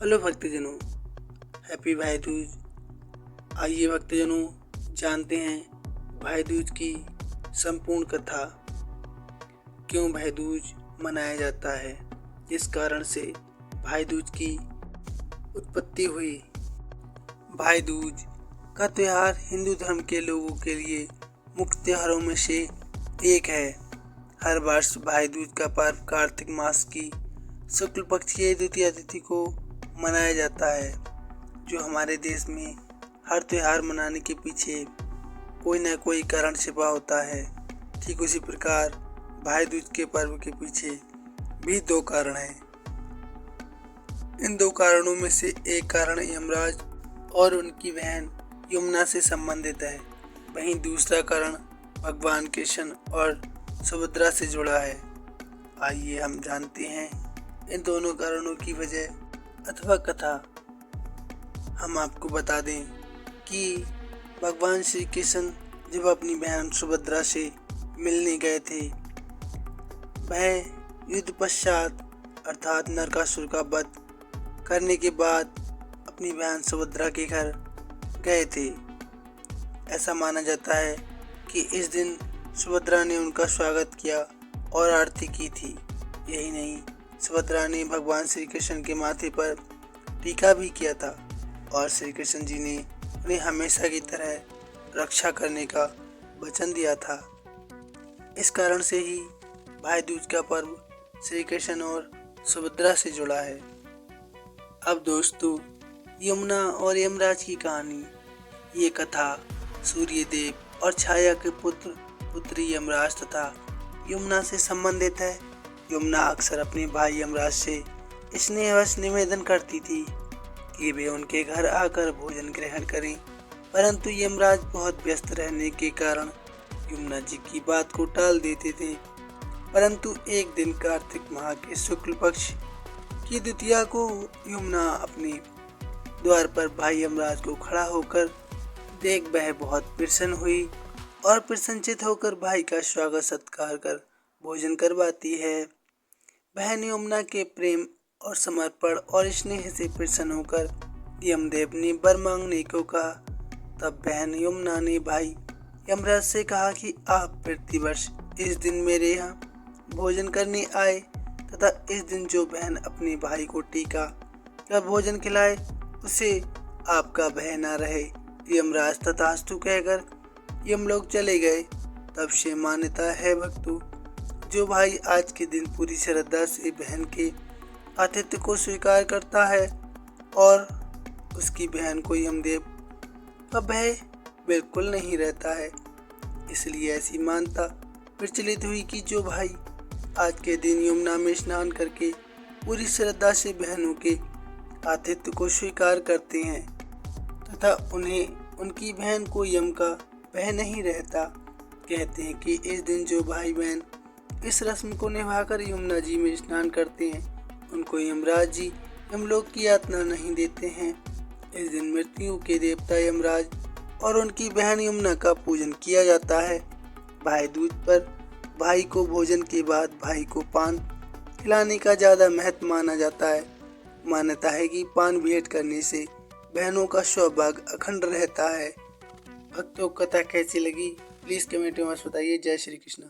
Hello भक्तजनों, happy भाई दूज। आइए भक्तजनों जानते हैं भाई दूज की संपूर्ण कथा। क्यों भाई दूज मनाया जाता है, जिस कारण से भाई दूज की उत्पत्ति हुई। भाई दूज का त्यौहार हिंदू धर्म के लोगों के लिए मुख्य त्योहारों में से एक है। हर वर्ष भाई दूज का पर्व कार्तिक मास की शुक्ल पक्ष की द्वितीया तिथि को मनाया जाता है। जो हमारे देश में हर त्यौहार मनाने के पीछे कोई ना कोई कारण छिपा होता है, ठीक उसी प्रकार भाई दूज के पर्व के पीछे भी दो कारण हैं। इन दो कारणों में से एक कारण यमराज और उनकी बहन यमुना से संबंधित है, वहीं दूसरा कारण भगवान कृष्ण और सुभद्रा से जुड़ा है। आइए हम जानते हैं इन दोनों कारणों की वजह अथवा कथा। हम आपको बता दें कि भगवान श्री कृष्ण जब अपनी बहन सुभद्रा से मिलने गए थे, वह युद्ध पश्चात अर्थात नरकासुर का वध करने के बाद अपनी बहन सुभद्रा के घर गए थे। ऐसा माना जाता है कि इस दिन सुभद्रा ने उनका स्वागत किया और आरती की थी। यही नहीं, सुभद्रा ने भगवान श्री कृष्ण के माथे पर टीका भी किया था और श्री कृष्ण जी ने उन्हें हमेशा की तरह रक्षा करने का वचन दिया था। इस कारण से ही भाई दूज का पर्व श्री कृष्ण और सुभद्रा से जुड़ा है। अब दोस्तों, यमुना और यमराज की कहानी। ये कथा सूर्यदेव और छाया के पुत्री यमराज तथा यमुना से संबंधित है। यमुना अक्सर अपने भाई यमराज से स्नेहवश निवेदन करती थी कि वे उनके घर आकर भोजन ग्रहण करें, परंतु यमराज बहुत व्यस्त रहने के कारण यमुना जी की बात को टाल देते थे। परंतु एक दिन कार्तिक माह के शुक्ल पक्ष की द्वितीया को यमुना अपने द्वार पर भाई यमराज को खड़ा होकर देख वह बहुत प्रसन्न हुई और प्रसन्नचित होकर भाई का स्वागत सत्कार कर भोजन करवाती है। बहन यमुना के प्रेम और समर्पण और स्नेह से प्रसन्न होकर यमदेव ने वर मांगने को कहा। तब बहन यमुना ने भाई यमराज से कहा कि आप प्रतिवर्ष इस दिन मेरे यहाँ भोजन करने आए तथा इस दिन जो बहन अपने भाई को टीका या भोजन खिलाए उसे आपका भय न रहे। यमराज तथास्तु कहकर यमलोक चले गए। तब से मान्यता है भक्तों, जो भाई आज के दिन पूरी श्रद्धा से बहन के आतिथ्य को स्वीकार करता है और उसकी बहन को यमदेव का भय बिल्कुल नहीं रहता है। इसलिए ऐसी मान्यता प्रचलित हुई कि जो भाई आज के दिन यमुना में स्नान करके पूरी श्रद्धा से बहनों के आतिथ्य को स्वीकार करते हैं तथा उन्हें उनकी बहन को यम का भय नहीं रहता, कहते हैं कि इस दिन जो भाई बहन इस रस्म को निभाकर यमुना जी में स्नान करते हैं, उनको यमराज जी यमलोक की यातना नहीं देते हैं। इस दिन मृत्युओं के देवता यमराज और उनकी बहन यमुना का पूजन किया जाता है। भाई दूज पर भाई को भोजन के बाद भाई को पान खिलाने का ज़्यादा महत्व माना जाता है। मान्यता है कि पान भेंट करने से बहनों का सौभाग्य अखंड रहता है। भक्तों, कथा कैसी लगी प्लीज़ कमेंट में बताइए। जय श्री कृष्ण।